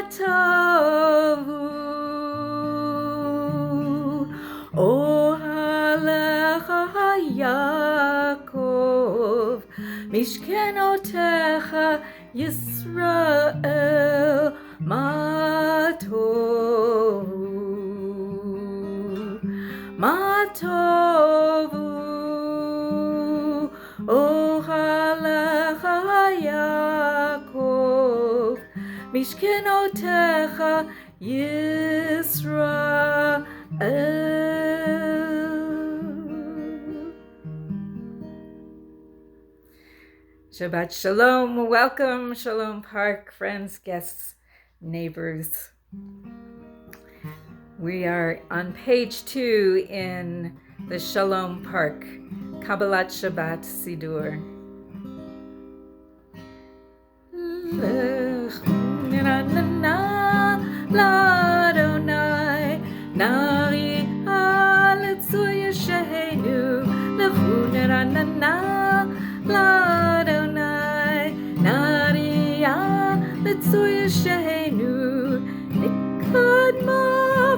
tovu ohalecha Yaakov mishkenotecha Yisrael ma tovu ohalecha Yaakov mishkenotecha Yisrael. Shabbat Shalom, welcome, Shalom Park, friends, guests, neighbors. We are on page 2 in the Shalom Park, Kabbalat Shabbat Sidur. L'Adonai, Nari Aletzuya Shehenu, L'Adonai, L'Adonai, Nari Aletzuya Shehenu, Nikadma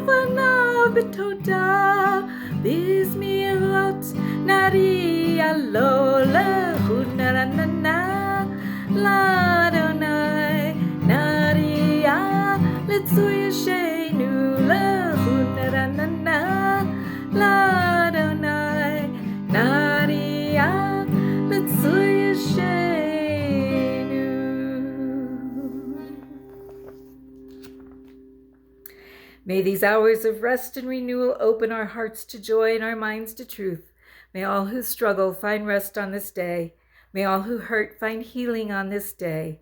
Vanav B'todah, Bizmirot, Nari Alo, L'Adonai, L'Adonai, Nari Aletzuya Shehenu, L'Adonai, L'Adonai, Nari Aletzuya Shehenu. May these hours of rest and renewal open our hearts to joy and our minds to truth. May all who struggle find rest on this day. May all who hurt find healing on this day.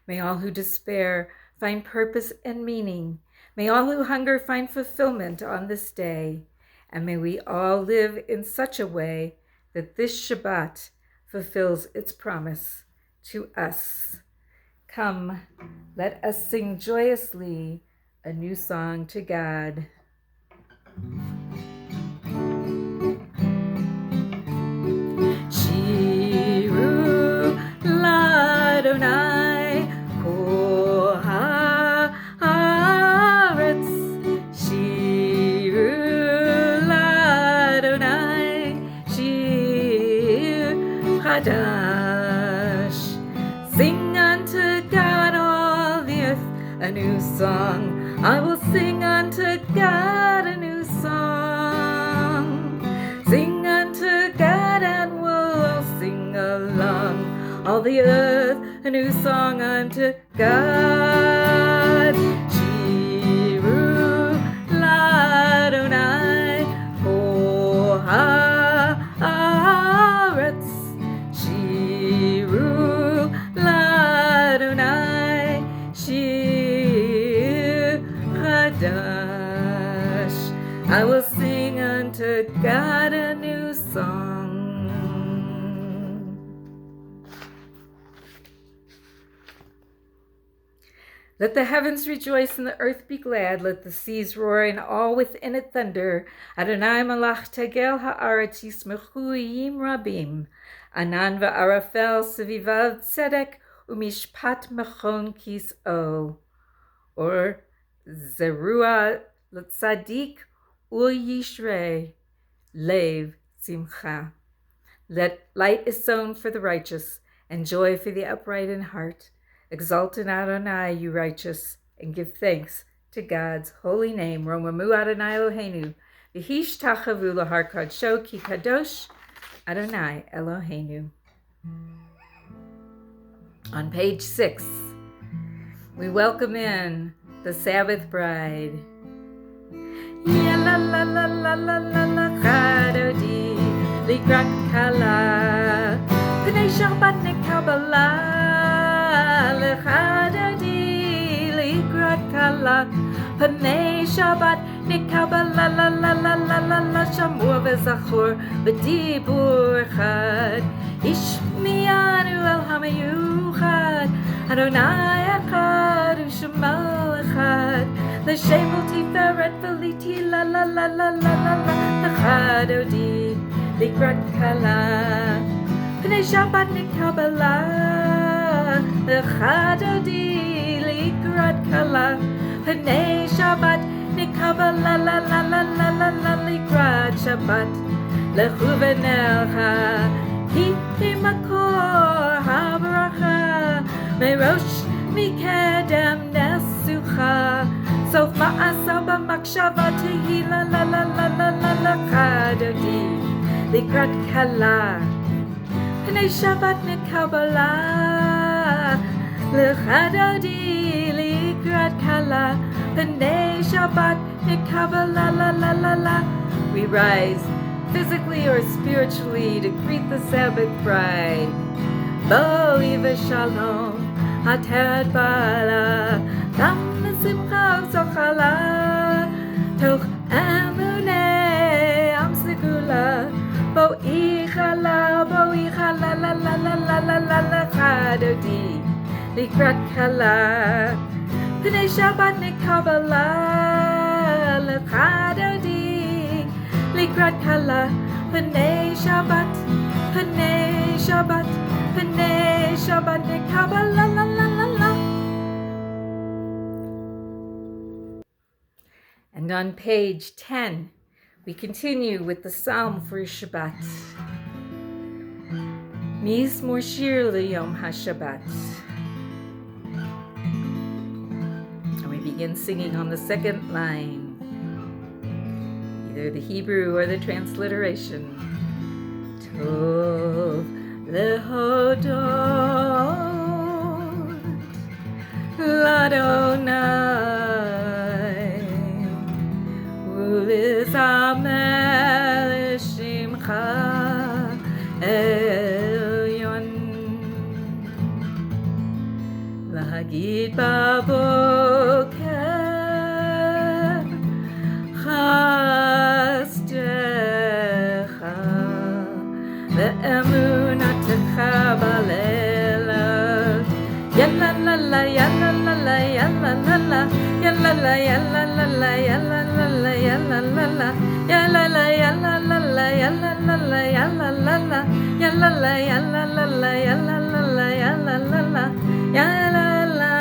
May all who despair find purpose and meaning. May all who hunger find fulfillment on this day. And may we all live in such a way that this Shabbat fulfills its promise to us. Come, let us sing joyously a new song to God. Shiru L'Adonai Kol haaretz. Shiru L'Adonai Shir Chadash. Sing unto God all the earth a new song. I will sing unto God a new song. Sing unto God and we'll all sing along. All the earth a new song unto God. Shiru L'Adonai Kol haaretz. Shiru L'Adonai Shir Chadash. I will sing unto God a new song. Let the heavens rejoice and the earth be glad. Let the seas roar and all within it thunder. Adonai malach tegel haaretz yismechu yim rabim. Anan va'arafel sevivav tzedek umishpat mechon kis'o. Or Zerua l'tzadik u'yishrei lev simcha. Let light is sown for the righteous, and joy for the upright in heart. Exalt in Adonai, you righteous, and give thanks to God's holy name. Romamu Adonai Eloheinu, v'hish tachavu lahar kadsho ki kadosh Adonai Eloheinu. On page 6, we welcome in the Sabbath bride. Ya la la la la la la la chadodi likrat kala p'nei Shabbat nekabala lechadodi likrat kala p'nei Shabbat nekabala la la la la la la shamur v'zachor b'dibur echad ishmianu el hamayuchad Adonai echad u'shemo echad l'shevel tiferet v'liti la la la la la la la l'chadodi likrat kala p'nei Shabbat nekabala l'chadodi likrat kala Panei Shabbat Kabbalat la la la la la la likrat Shabbat lechuvenelcha ki makor habaracha merosh mikedem nesucha sof ma'asa b'makshava tehila la la la la la la chadodi likrat kala Panei Shabbat Kabbalat lechadodi likrat kala Panei Shabbat Kabbalat la la la la. We rise physically or spiritually to greet the Sabbath bride. Boi v'shalom hatad bala tam simcha v'zochala toch emunei am segula boi chala la la la la la la la chadodi likrat kala Panei Shabbat Kabbalat lechadodi likrat kala Panei Shabbat Kabbalat la la la la. And on page 10 we continue with the psalm for Shabbat. Mizmor shir liyom haShabbat. Begin singing on the second line, either the Hebrew or the transliteration. Tov lehodot l'Adonai u'lizameh l'shimcha elyon lahagid baboker Chasdecha ve'emunatecha b'leilat Yalla la la yalla la la yalla la la yalla la yalla la la yalla la la yalla la la yalla la yalla la la yalla la la yalla la la yalla la yalla la la yalla la la yalla la la yalla la.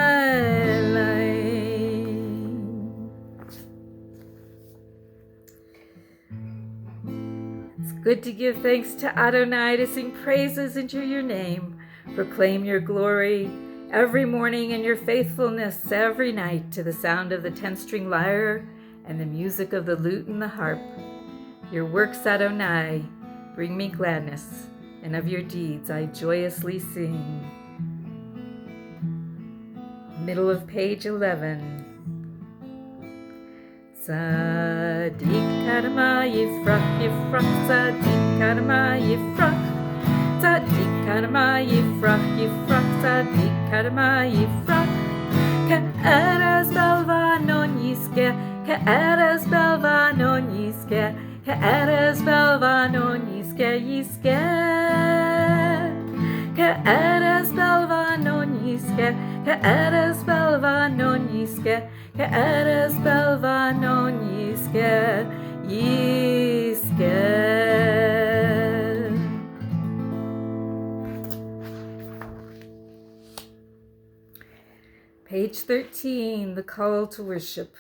Good to give thanks to Adonai, to sing praises into your name, proclaim your glory every morning and your faithfulness every night to the sound of the 10-string lyre and the music of the lute and the harp. Your works, Adonai, bring me gladness, and of your deeds I joyously sing. Middle of page 11. Tzadik kadma yifrach, yifrach, tzadik kadma yifrach, tzadik kadma yifrach, yifrach, tzadik kadma yifrach. Ke'erez belvanon yiske, ke'erez belvanon yiske, ke'erez belvanon yiske, yiske. Ke'erez belvanon yiske, ke'erez belvanon yiske, ke'erez belvanon yiske, yiske. Page 13, the call to worship.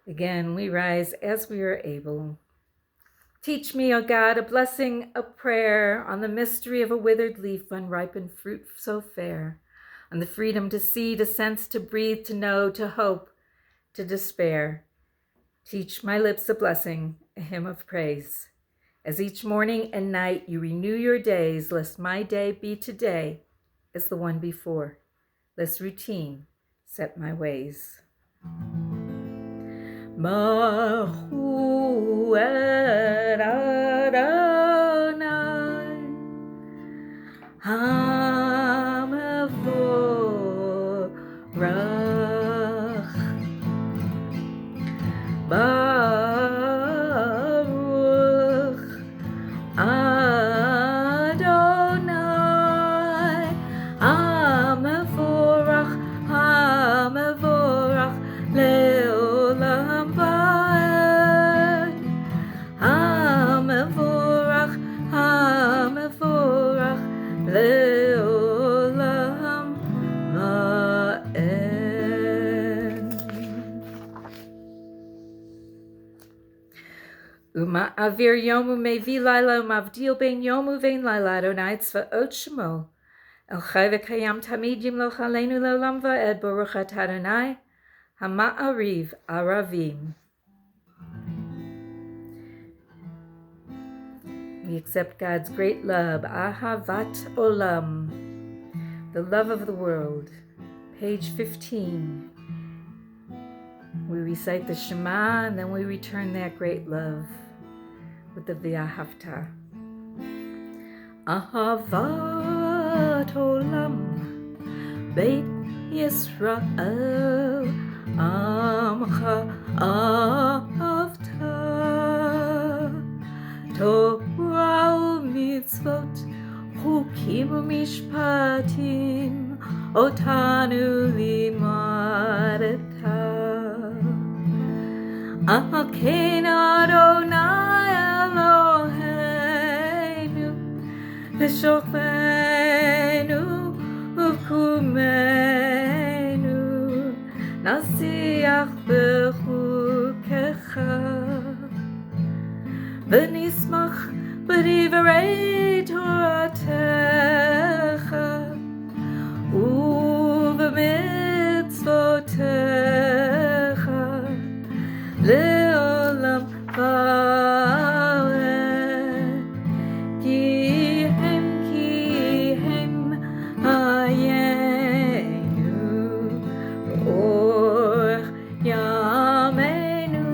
Again, we rise as we are able. Teach me, O God, a blessing, a prayer on the mystery of a withered leaf, unripened fruit so fair, on the freedom to see, to sense, to breathe, to know, to hope, to despair. Teach my lips a blessing, a hymn of praise. As each morning and night you renew your days, lest my day be today as the one before, lest routine set my ways. Mahu et Adonai HaMevorach Baruch Adonai HaMevorach HaMevorach Le'olam Va'ed Uma'avir yomu mevi laila umavdil ben yomu vein laila Adonai tzvaot shemo. El chai v'kayam tamid yimloch aleinu le'olam va'ed baruch atah Adonai hama'ariv aravim. We accept God's great love, Ahavat Olam, the love of the world. Page 15. We recite the Shema and then we return that great love with the V'ahavta. Ahavat Olam, Beit Yisrael, Amcha Ahavta, Torah u'mitzvot, chukim u'mishpatim, otanu limadeta. Aken Adonai Eloheinu, v'shofenu u'kumenu, nasiach b'chukecha. V'nismach b'divrei Toratecha u'b'mitzvotecha le'olam va'ed. Ki hem hayenu v'orach yameinu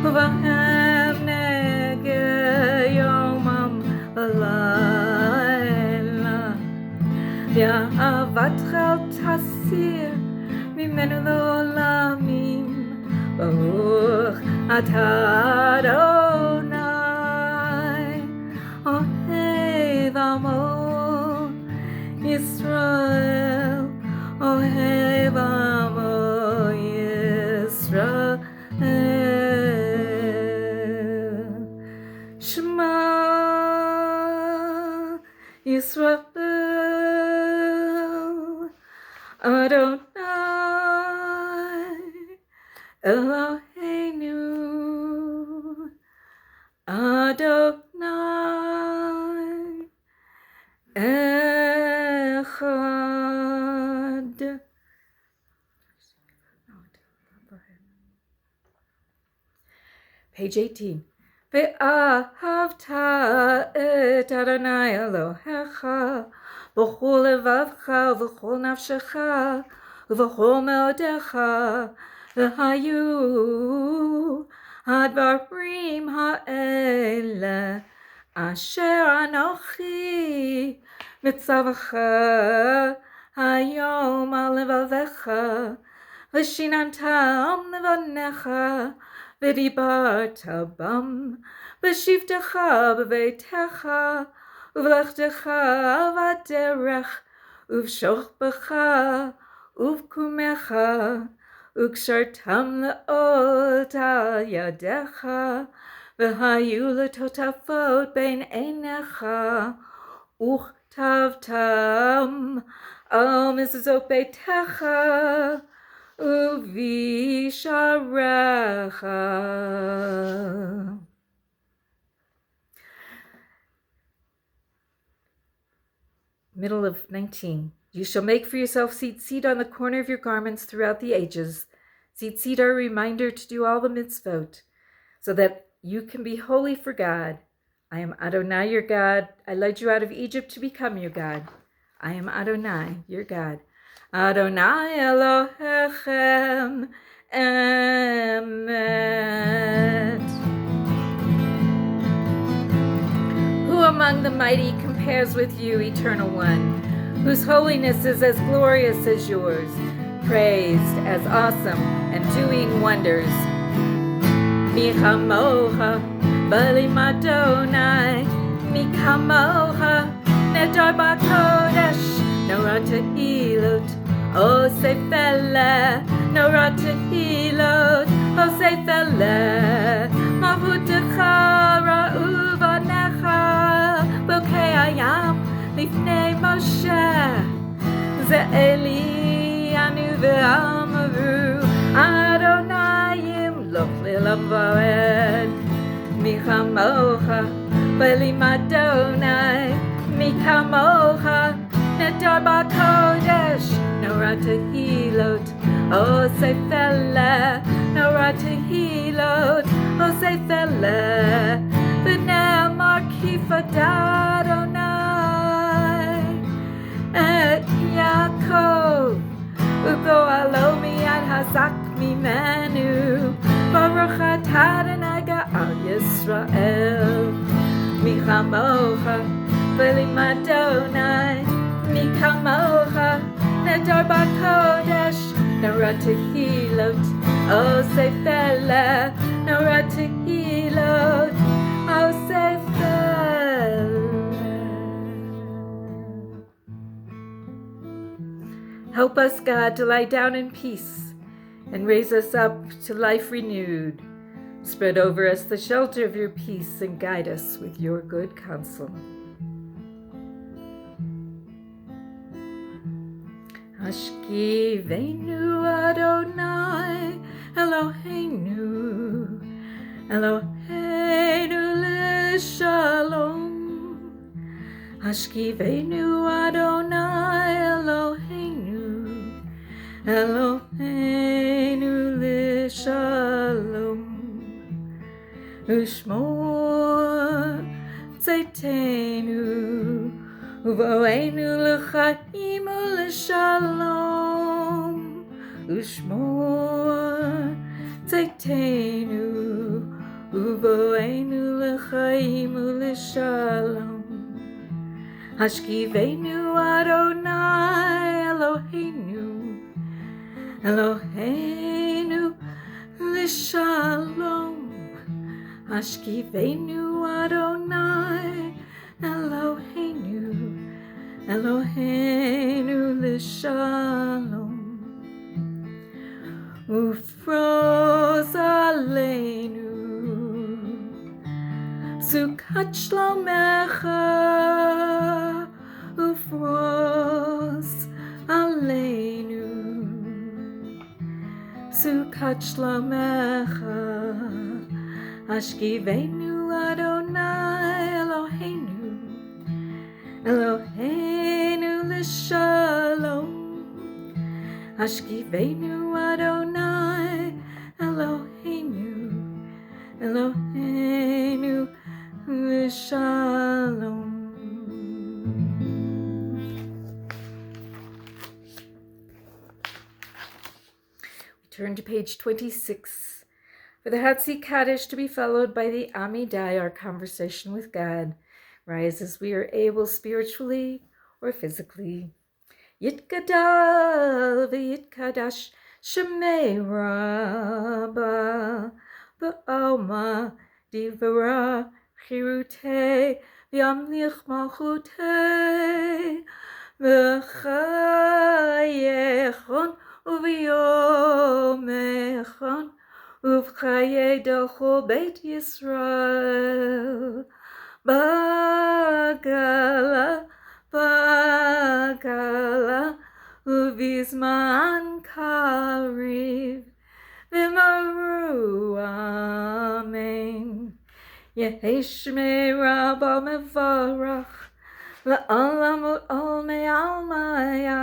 uvahem nege yomam v'layla. V'ahavatcha tasir mimenu l'olamim, baruch atah Adonai ohev amo Yisrael, ohev amo Yisrael. Shema Yisrael Adonai Eloheinu Adonai Echad. Page 18. Ve'ahavta et Adonai Elohecha b'chol levavcha v'chol nafshecha v'chol meodecha v'hayu hadvarim ha'ele asher anochi mitzavacha hayom al levavecha v'shinantam levanecha v'dibarta bam v'shivtecha b'veitecha uv'lechtecha v'derech uv'shochbecha uv'kumecha u'kshartam le'ot al yadecha v'hayu letotafot bein einecha uchtavtam al mezuzot beitecha u'visharecha. Middle of 19. You shall make for yourself tzitzit on the corner of your garments throughout the ages. Tzitzit are a reminder to do all the mitzvot, so that you can be holy for God. I am Adonai, your God. I led you out of Egypt to become your God. I am Adonai, your God. Adonai Elohechem Emet. Who among the mighty compares with you, Eternal One, whose holiness is as glorious as yours, praised as awesome and doing wonders? Mi chamocha b'lim Adonai, mi kamocha nedar b'kodesh, Norah tehilot, osei feleh, Norah tehilot, osei feleh, mavutecha ra'u v'necha, bokei hayam lifnei Moshe, ze Eli anu ve'amaru, olam vaed. Mi chamocha v'limadonai, mi kamocha nedar b'kodesh, nora tehilot, o sefele, nora tehilot, o sefele, v'ne'amar kifad Adonai, et Yaakov, ugo alomi ad hazak mimenu, baruch atah Adonai ga'al Yisrael, mi chamocha v'limadonai, mi kamocha nedar b'kodesh, nora tehilot, o sefele, nora tehilot, o sefele. Help us, God, to lie down in peace and raise us up to life renewed. Spread over us the shelter of your peace and guide us with your good counsel. Hashkivenu Adonai Eloheinu, Eloheinu l'shalom. Hashkivenu Adonai Eloheinu, Eloheinu l'shalom. Ushmor tzeitzenu, uvoenu l'chaim u'l'shalom. Ushmor tzeitzenu, uvoenu l'chaim u'l'shalom. Hashkivenu Adonai Eloheinu, Eloheinu l'shalom. Hashkivenu Adonai Eloheinu, Eloheinu l'shalom. Ufroz aleinu sukat shlomecha, ufroz aleinu sukat shlomecha. Hashkivenu Adonai Eloheinu, Eloheinu l'shalom. Hashkivenu Adonai Eloheinu, Eloheinu l'shalom. We turn to page 26. For the Hatzi Kaddish to be followed by the Amidai, our conversation with God, rise as we are able spiritually or physically. Yitgadal v'yitkadash shemei Rabba b'alma divara chirutei v'yamlich malchutei v'chayechon uv'yomechon uv'chaye dochol Beit Yisrael bagala bagala uvizman kariv v'maru amen. Yehi shmei Rabba mevarach la'olam u'ol me'almaya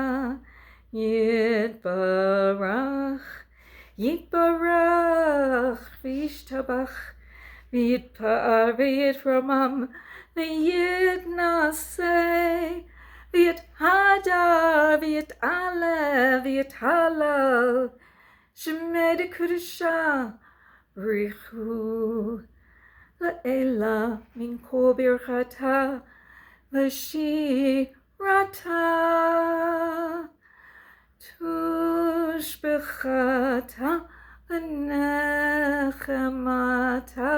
yitbarach Yitbarach v'yishtabach v'yitpa'ar v'yitramam v'yitnaseh v'yithadar v'yit'aleh v'yithalal shemei dekudusha b'richu la'ela min kol birchata v'shirata tushbechata v'nechemata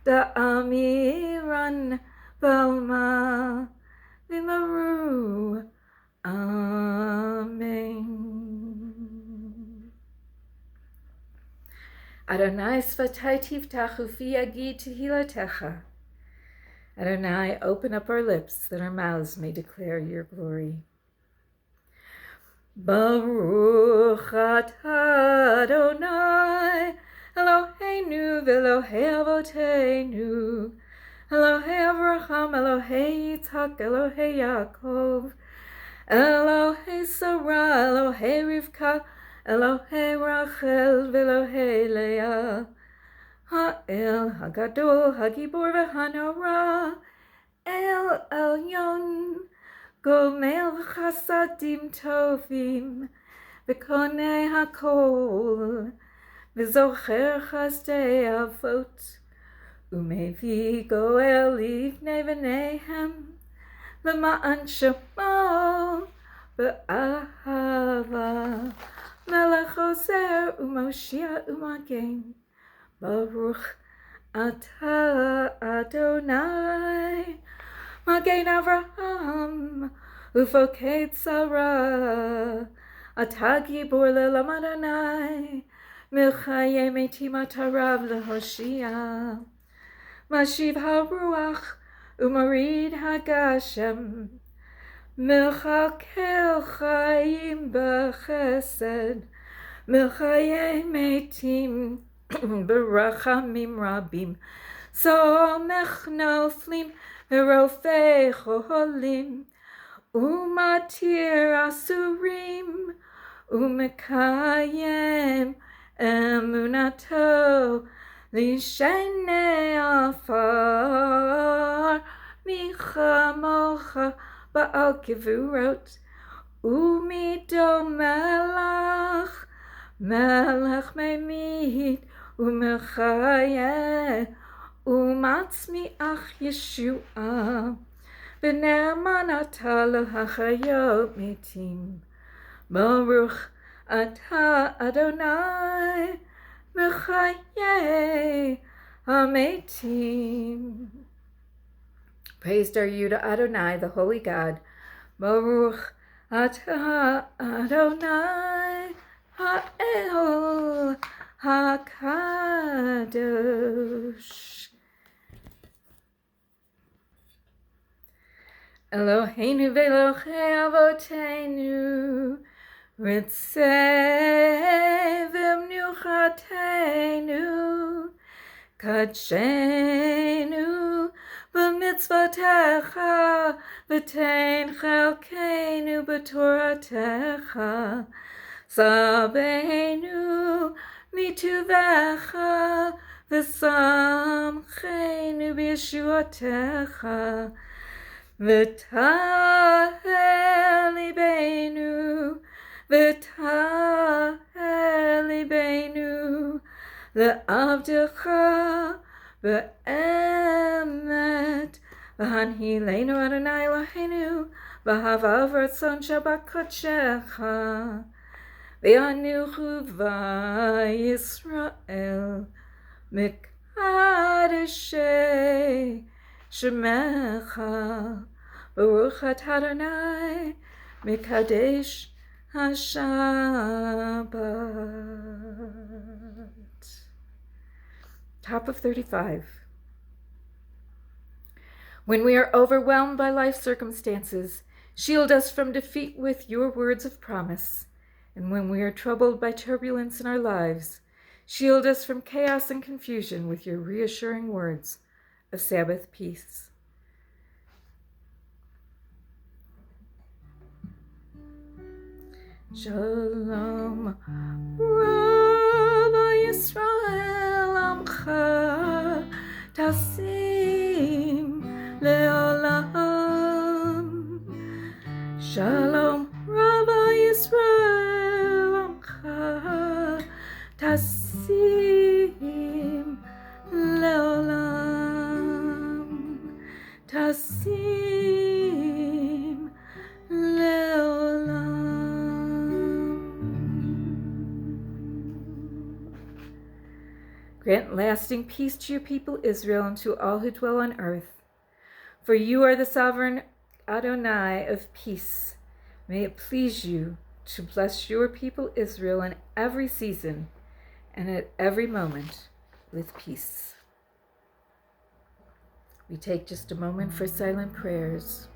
da'amiran balma v'maru amen. Adonai svatai tiftachu fi yagi tehilatecha. Adonai, open up our lips that our mouths may declare your glory. Baruch atah Adonai Eloheinu Elohei Avoteinu, Elohei Avraham, Elohei Yitzhak, Elohei Yaakov, Elohei Sarah, Elohei Rivka, Elohei Rachel, Elohei Leah, Ha'el Hagadol, Hagibor v'Hanora, El Elyon, Gomel Chasadim Tovim, V'konei Hakol, V'zocher Chasdei Avot, Umevi Goel Livnei V'nehem, L'ma'an Shemo, V'ahava, Melech Ozer U'Moshia U'Magen, Baruch Ata Adonai, Magen Avraham, Ufoked Sarah, Ata Gibor Le'olam Adonai, Milchaye Metim Atarav Lehoshia, Mashiv HaRuach, Umarid HaGashem, Milchakel Chaim B'Chesed, Milchaye Metim Berachamim Rabim, Somech Noflim, Verofei Cholim, Umatir Asurim, Umekayem Emunato, Lishene Afar, Michamocha Baal Kivurot, Umido Melach, Melech Memid, Umechayeh, Umatzmiach Yeshua, V'ne'eman ata l'hachayot metim, Baruch ata Adonai, Mechayeh hametim. Praised are you to Adonai, the holy God. Baruch ata Adonai, Ha'el HaKadosh. Eloheinu v'Elohei Avoteinu, Ritzei v'mnuchateinu, Kadshenu b'mitzvotecha, V'tein chelkeinu b'toratecha, Sabeinu mituvecha, V'samcheinu b'yeshuatecha, V'tahel libeinu, V'tahel libeinu, Le'avdecha v'emet, V'hanhileinu Adonai Eloheinu, V'havav ratzon Shabbat kodshecha, V'yanuchu v'Yisrael, Mikadeshei Shemecha, Baruch atah Adonai, Mikadesh HaShabbat. Top of 35. When we are overwhelmed by life circumstances, shield us from defeat with your words of promise. And when we are troubled by turbulence in our lives, shield us from chaos and confusion with your reassuring words of Sabbath peace. Shalom, Rabbi Yisrael Amcha, Tasim Leolam. Shalom, Rabbi Yisrael Amcha, Tasim Leolam. Tasim Leolam. Grant lasting peace to your people Israel and to all who dwell on earth. For you are the sovereign Adonai of peace. May it please you to bless your people Israel in every season and at every moment with peace. We take just a moment for silent prayers.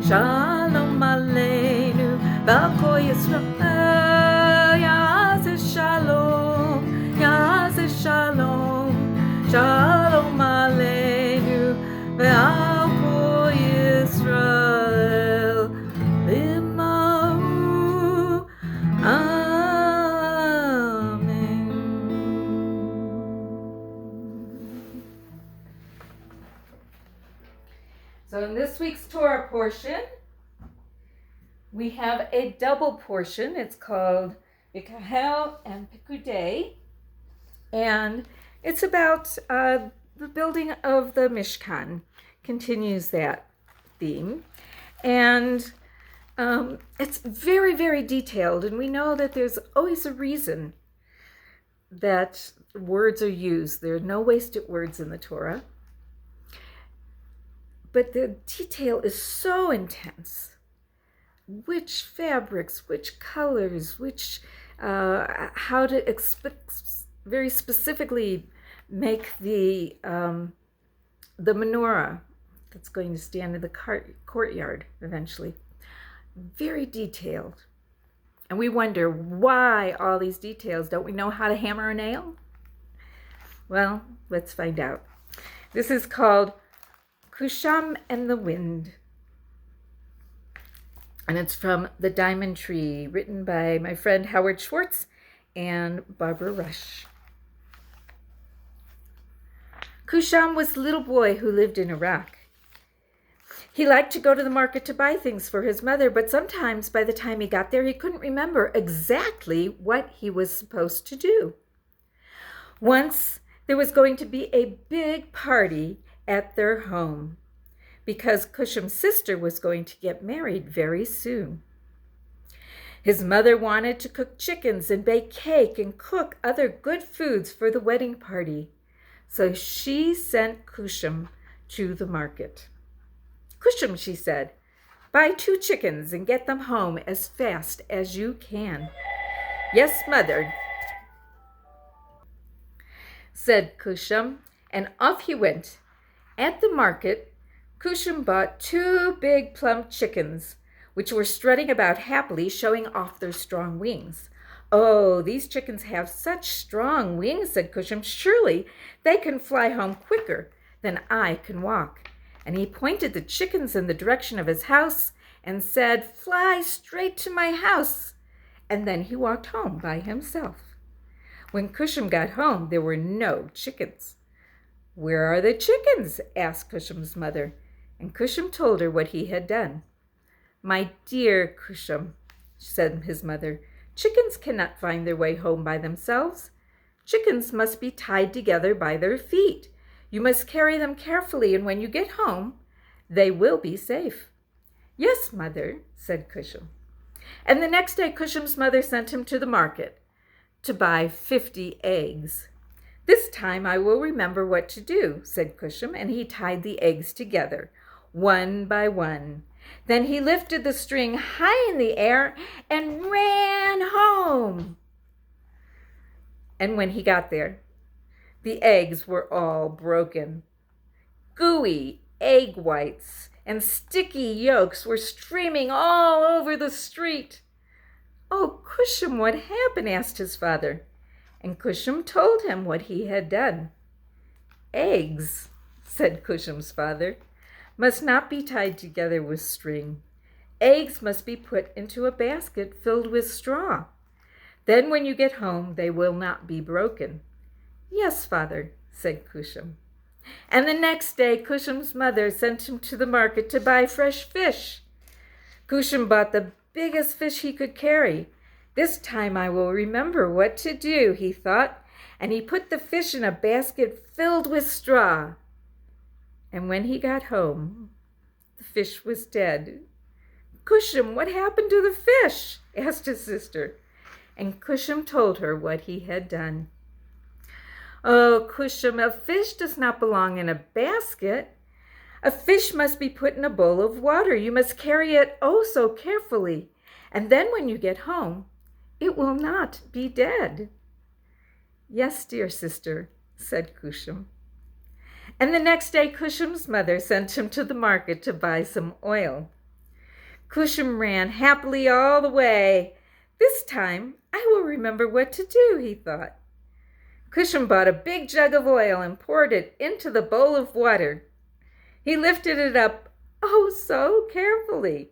Shalom Aleinu, Valko Yisrael, Yaseh Shalom, Yaseh Shalom, Shalom Aleinu, Valko Yisrael, Limahu, Amen. So in this week's Torah portion, we have a double portion. It's called Mikahel and Pikudei, and it's about the building of the Mishkan. Continues that theme, and it's very, very detailed, and we know that there's always a reason that words are used. There are no wasted words in the Torah. But the detail is so intense. Which fabrics, which colors, how to very specifically make the menorah that's going to stand in the courtyard eventually. Very detailed. And we wonder why all these details. Don't we know how to hammer a nail? Well, let's find out. This is called Kusham and the Wind. And it's from The Diamond Tree, written by my friend Howard Schwartz and Barbara Rush. Kusham was a little boy who lived in Iraq. He liked to go to the market to buy things for his mother, but sometimes by the time he got there, he couldn't remember exactly what he was supposed to do. Once, there was going to be a big party at their home because Kusham's sister was going to get married very soon. His mother wanted to cook chickens and bake cake and cook other good foods for the wedding party. So she sent Kusham to the market. Kusham, she said, buy 2 chickens and get them home as fast as you can. Yes, mother, said Kusham, and off he went. At the market, Kusham bought 2 big plump chickens, which were strutting about happily, showing off their strong wings. Oh, these chickens have such strong wings, said Kusham. Surely they can fly home quicker than I can walk. And he pointed the chickens in the direction of his house and said, fly straight to my house. And then he walked home by himself. When Kusham got home, there were no chickens. Where are the chickens? Asked Kusham's mother. And Kusham told her what he had done. My dear Kusham, said his mother, chickens cannot find their way home by themselves. Chickens must be tied together by their feet. You must carry them carefully, and when you get home, they will be safe. Yes, mother, said Kusham. And the next day, Kusham's mother sent him to the market to buy 50 eggs. This time I will remember what to do, said Kusham, and he tied the eggs together, one by one. Then he lifted the string high in the air and ran home. And when he got there, the eggs were all broken. Gooey egg whites and sticky yolks were streaming all over the street. Oh, Kusham, what happened? Asked his father. And Kusham told him what he had done. Eggs, said Kusham's father, must not be tied together with string. Eggs must be put into a basket filled with straw. Then when you get home, they will not be broken. Yes, father, said Kusham. And the next day, Kusham's mother sent him to the market to buy fresh fish. Kusham bought the biggest fish he could carry. This time I will remember what to do, he thought, and he put the fish in a basket filled with straw. And when he got home, the fish was dead. Kusham, what happened to the fish? Asked his sister. And Kusham told her what he had done. Oh, Kusham, a fish does not belong in a basket. A fish must be put in a bowl of water. You must carry it oh so carefully. And then when you get home, it will not be dead. Yes, dear sister, said Kusham. And the next day, Kusham's mother sent him to the market to buy some oil. Cusham ran happily all the way. This time I will remember what to do, he thought. Cusham bought a big jug of oil and poured it into the bowl of water. He lifted it up, oh, so carefully,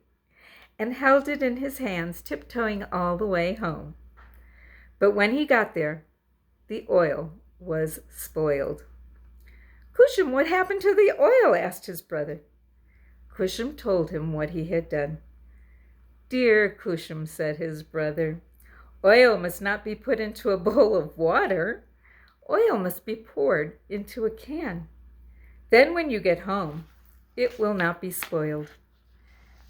and held it in his hands, tiptoeing all the way home. But when he got there, the oil was spoiled. Cusham, what happened to the oil? Asked his brother. Cusham told him what he had done. Dear Cusham, said his brother, oil must not be put into a bowl of water. Oil must be poured into a can. Then when you get home, it will not be spoiled.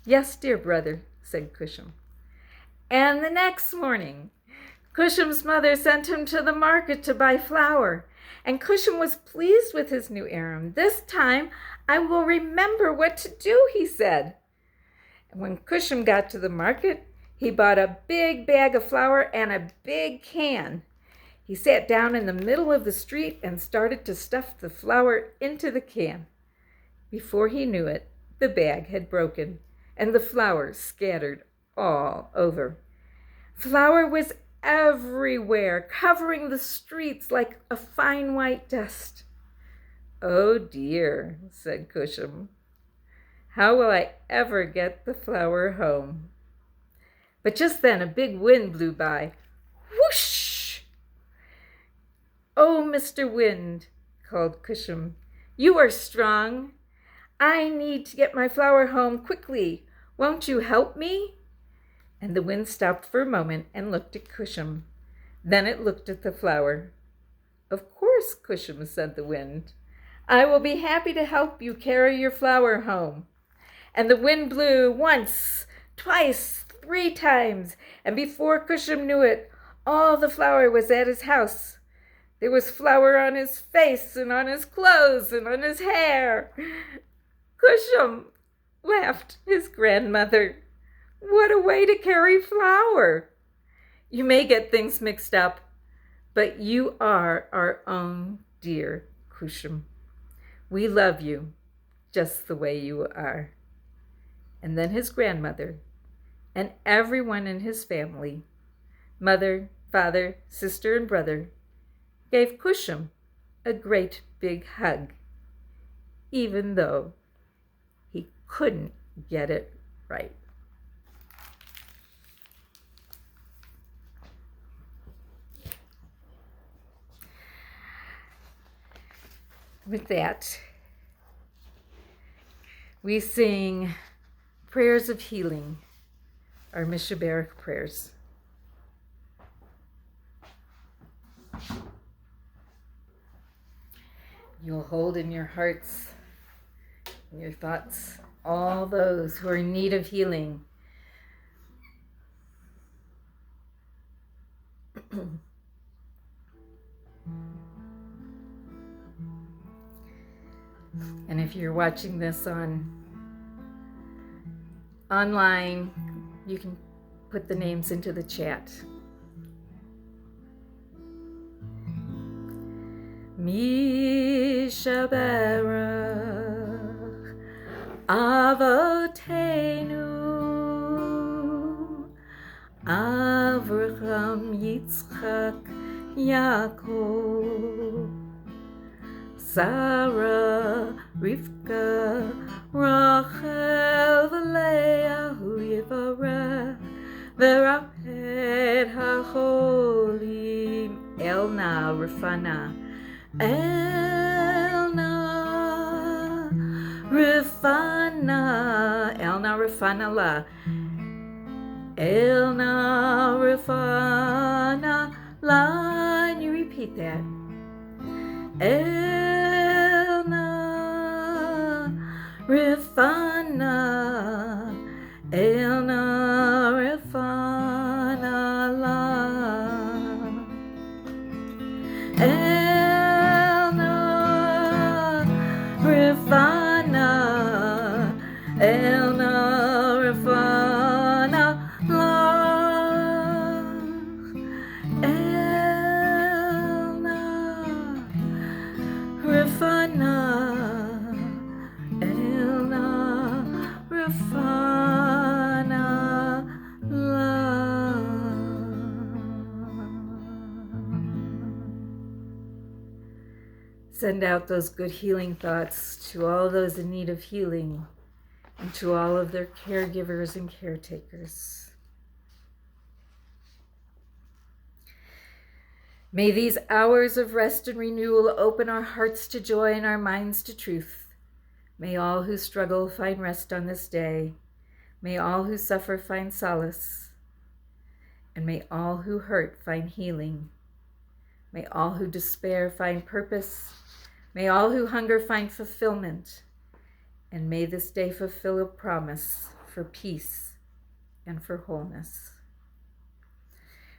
Yes, dear brother, said Cusham. And the next morning, Cusham's mother sent him to the market to buy flour, and Cusham was pleased with his new errand. This time I will remember what to do, he said. And when Cusham got to the market, he bought a big bag of flour and a big can. He sat down in the middle of the street and started to stuff the flour into the can. Before he knew it, the bag had broken, and the flour scattered all over. Flour was everywhere, covering the streets like a fine white dust. Oh dear, said Cusham. How will I ever get the flour home? But just then a big wind blew by. Whoosh! Oh, Mr. Wind, called Cusham, you are strong. I need to get my flour home quickly. Won't you help me? And the wind stopped for a moment and looked at Cusham. Then it looked at the flour. Of course, Cusham, said the wind. I will be happy to help you carry your flour home. And the wind blew once, twice, 3 times, and before Cusham knew it, all the flour was at his house. There was flour on his face and on his clothes and on his hair. Cusham, laughed his grandmother. What a way to carry flour! You may get things mixed up, but you are our own dear Cusham. We love you just the way you are. And then his grandmother and everyone in his family, mother, father, sister, and brother, gave Cusham a great big hug, even though he couldn't get it right. With that, we sing prayers of healing, our Mishabaric prayers. You'll hold in your hearts, in your thoughts, all those who are in need of healing. And if you're watching this online, you can put the names into the chat. Mishabarach Avotenu Avraham Yitzchak Yaakov Sarah, Rivka, Rachel, Leah, Yivarech, Veraped HaCholim, Elna, Rifana, Elna, Rifana La, Elna, Rifana La, and you repeat that. Elna Rifana, Elna Rifana La, Elna Rifana, Elna Rifana La. Rifana, Elna, Rifana. send out those good healing thoughts to all those in need of healing and to all of their caregivers and caretakers. May these hours of rest and renewal open our hearts to joy and our minds to truth. May all who struggle find rest on this day. May all who suffer find solace. And may all who hurt find healing. May all who despair find purpose. May all who hunger find fulfillment. And may this day fulfill a promise for peace and for wholeness.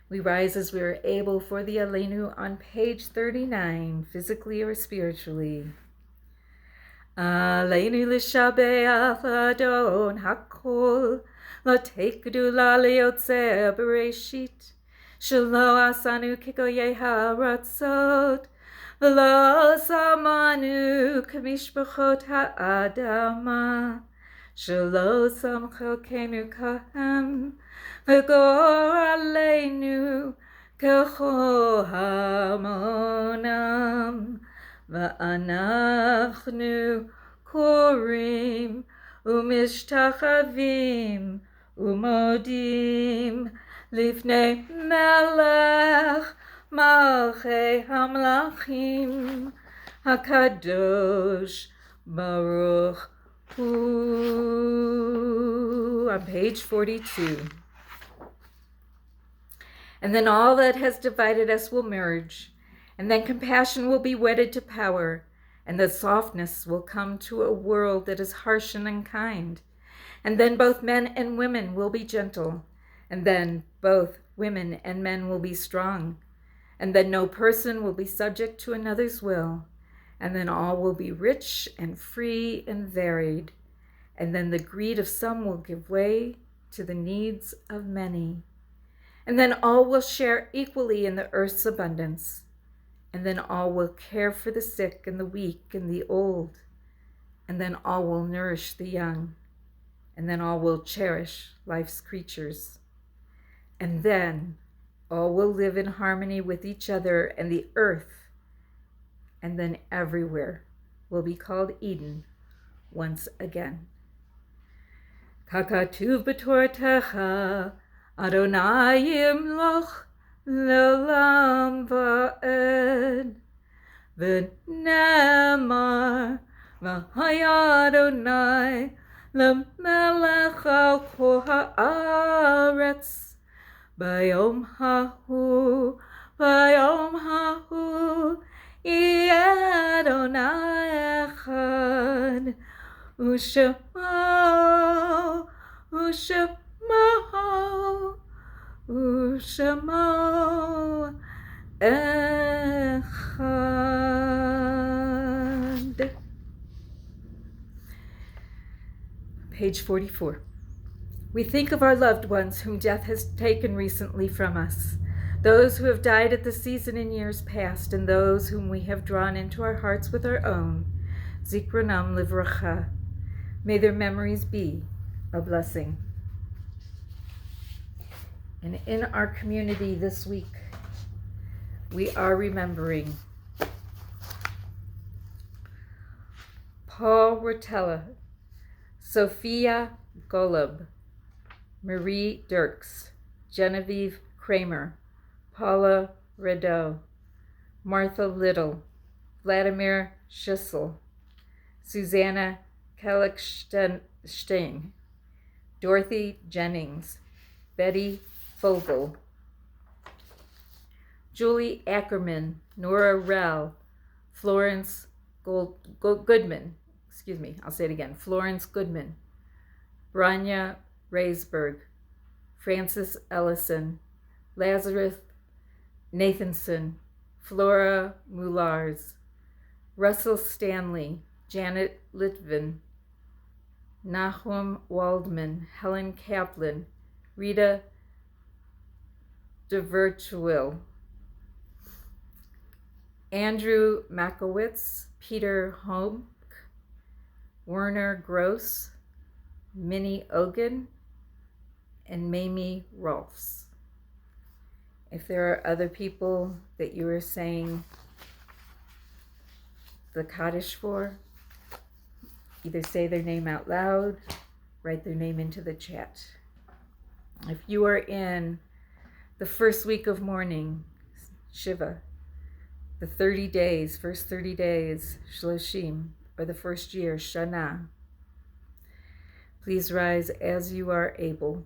We rise as we are able for the Aleinu on page 39, physically or spiritually. Aleinu l'shabeach Adon hakol, l'tekdu la'leyotzeh bereshit, shelo asanu kikoyei haratzot, v'lo samanu k'mishpachot ha'adama, shelo samchokenu kahem, v'gor aleinu k'chol hamonam, v'anachnu korim umishtachavim umodim lifnei melech malchei hamlachim hakadosh baruch hu. On page 42. And then all that has divided us will merge, and then compassion will be wedded to power, and the softness will come to a world that is harsh and unkind. And then both men and women will be gentle, and then both women and men will be strong, and then no person will be subject to another's will, and then all will be rich and free and varied, and then the greed of some will give way to the needs of many. And then all will share equally in the earth's abundance. And then all will care for the sick and the weak and the old. And then all will nourish the young. And then all will cherish life's creatures. And then all will live in harmony with each other and the earth. And then everywhere will be called Eden once again. Kakatuv b'tortecha Adonai yimloch le'olam va'ed, v'nemar v'haya Adonai le'melech al kol ha'aretz, bayom hahu yeh Adonai echad, u'shemo echad. Page 44. We think of our loved ones whom death has taken recently from us, those who have died at the season in years past, and those whom we have drawn into our hearts with our own. Zikronam livracha. May their memories be a blessing. And in our community this week, we are remembering Paul Rotella, Sophia Golub, Marie Dirks, Genevieve Kramer, Paula Rideau, Martha Little, Vladimir Schissel, Susanna Kellickstein, Dorothy Jennings, Betty Fogel, Julie Ackerman, Nora Rell, Florence Goodman, Florence Goodman, Branya Raysberg, Francis Ellison, Lazarus Nathanson, Flora Moulars, Russell Stanley, Janet Litvin, Nahum Waldman, Helen Kaplan, Rita DeVertuil, Andrew Makowitz, Peter Holm, Werner Gross, Minnie Ogan, and Mamie Rolfs. If there are other people that you are saying the Kaddish for, either say their name out loud, write their name into the chat. If you are in the first week of mourning, Shiva, the 30 days, first 30 days, Shloshim, or the first year, Shana, please rise as you are able.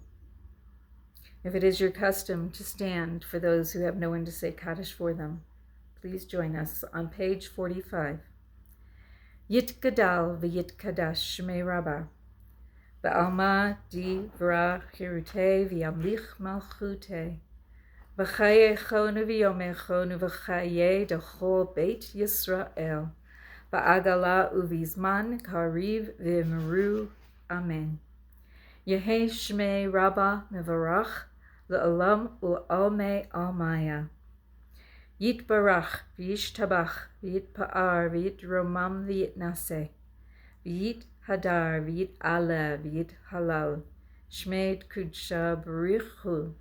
If it is your custom to stand for those who have no one to say Kaddish for them, please join us on page 45. Yit Gadal v'yit Kadash Shmei Rabbah, Ba'alma di v'ra chirute v'yamlich malchute, v'chaye chonu v'yome chonu v'chaye d'chol Beit Yisrael, ba'agala uvizman kariv v'imru. Amen. Yehi Shmei Rabbah mevarach le'olam u'almei almaya. Yitbarach v'yishtabach v'yitpa'ar v'yitromam v'yitnaseh v'yit hadar v'yit ala v'yit halal Shmei kudsha b'richu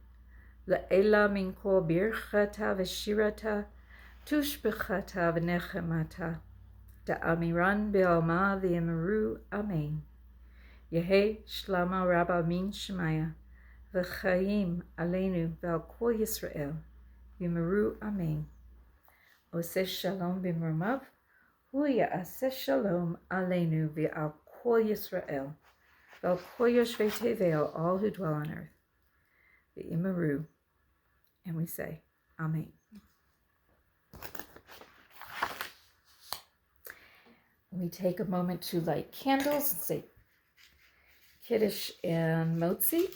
le'ela min kol birchata v'shirata tushbechata v'nechemata da'amiran be'alma v'yimru. Amen. Yehi Shlama Rabbah min Shemaya v'chaim aleinu v'al kol Yisrael v'yimru. Amen. Oseh shalom b'mromav hu ya'aseh shalom aleinu v'al kol Yisrael v'al kol yoshvei tevel, all who dwell on earth v'yimru. And we say Amen. We take a moment to light candles and say Kiddush and Motzi.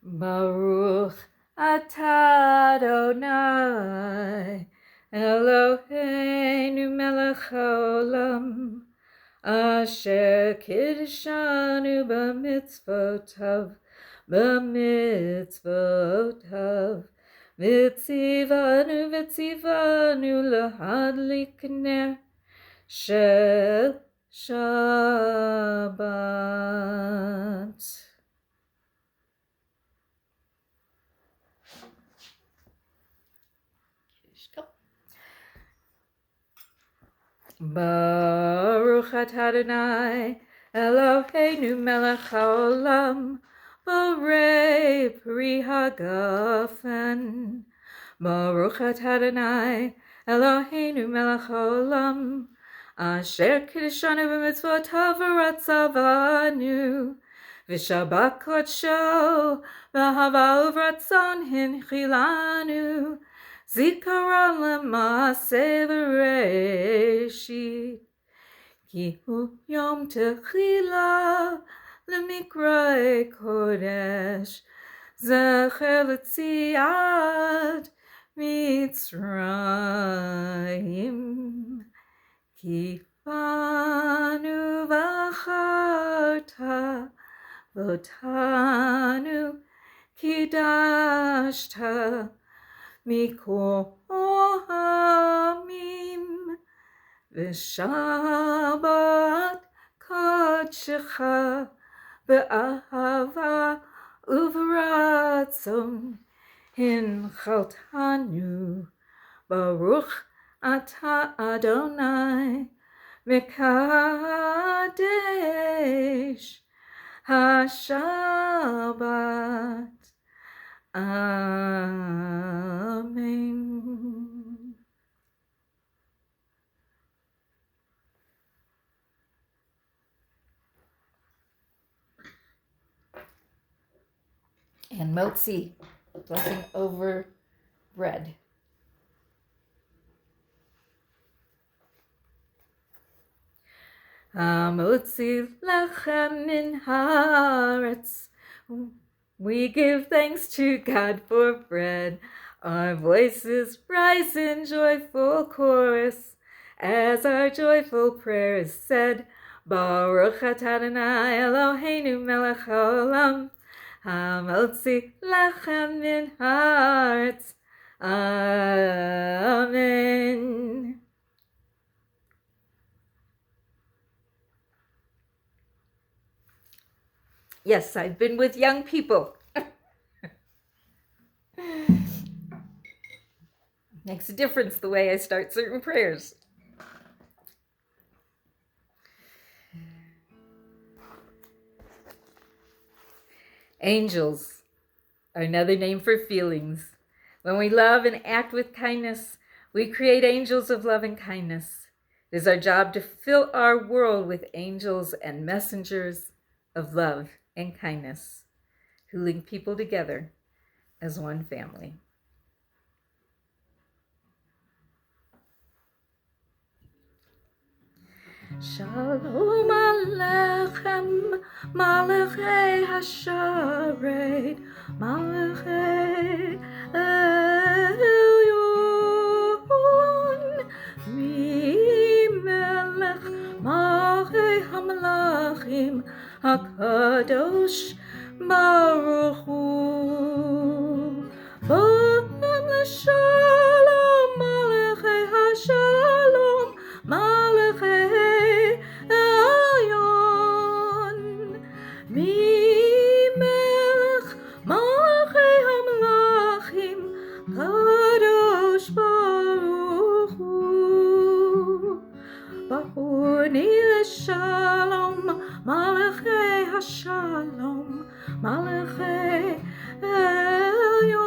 Baruch atah Adonai Eloheinu melech haolam asher kiddushanu b'mitzvotav v'tzivanu lahadlik ner shel Shabbat. Baruch atah Adonai Eloheinu melech haolam borei pri hagafen. Baruch atah Adonai Eloheinu melech haolam asher kiddushanu b'mitzvotav v'ratzavanu v'shabbat kodsho v'hava uvratzon hinchilanu Zikaron l'maaseh v'reishit ki hu yom techila l'mikra'e kodesh zecher l'tziat Mitzrayim ki banu v'acharta v'otanu kidashta Mikol hamim v'shabbat kodshecha be'ahava uvratzon hinchaltanu Baruch atah Adonai mekadesh hashabbat. Amen. And Motzi, blessing over bread. Motzi lechem min haaretz. We give thanks to God for bread. Our voices rise in joyful chorus as our joyful prayer is said. Baruch atah Adonai Eloheinu melech haolam hamotzi lechem min haaretz Amen. Yes, I've been with young people. Makes a difference the way I start certain prayers. Angels are another name for feelings. When we love and act with kindness, we create angels of love and kindness. It is our job to fill our world with angels and messengers of love and kindness who link people together as one family. Shalom Aleichem, Malachei Hasharet, Malachei Elyon, Mimelech Malachei Hamelachim, HaKadosh Baruch Hu, Bo'em L'Shalom, Malachei Hashalom, Malachei Elyon, Mimelech Malachei Hamelachim, Kadosh Baruch Hu, Ba'uni L'Shalom, Malachei Hashalom, Malachei Elyon,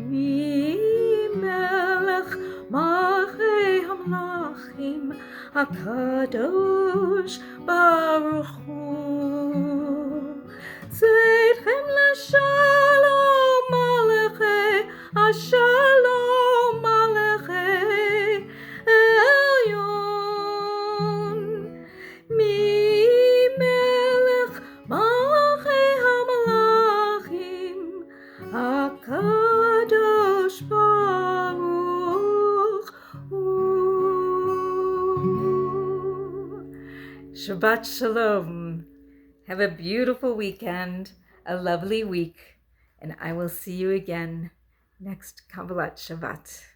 Mimelech Malachei Hamelachim, HaKadosh Baruch Hu. Tzedchem l'shalom, Malachei Hashalom, Malachei Elyon, Mimelech Malachei Hamelachim, HaKadosh Baruch Hu. Shabbat Shalom. Have a beautiful weekend, a lovely week, and I will see you again next Kabbalat Shabbat.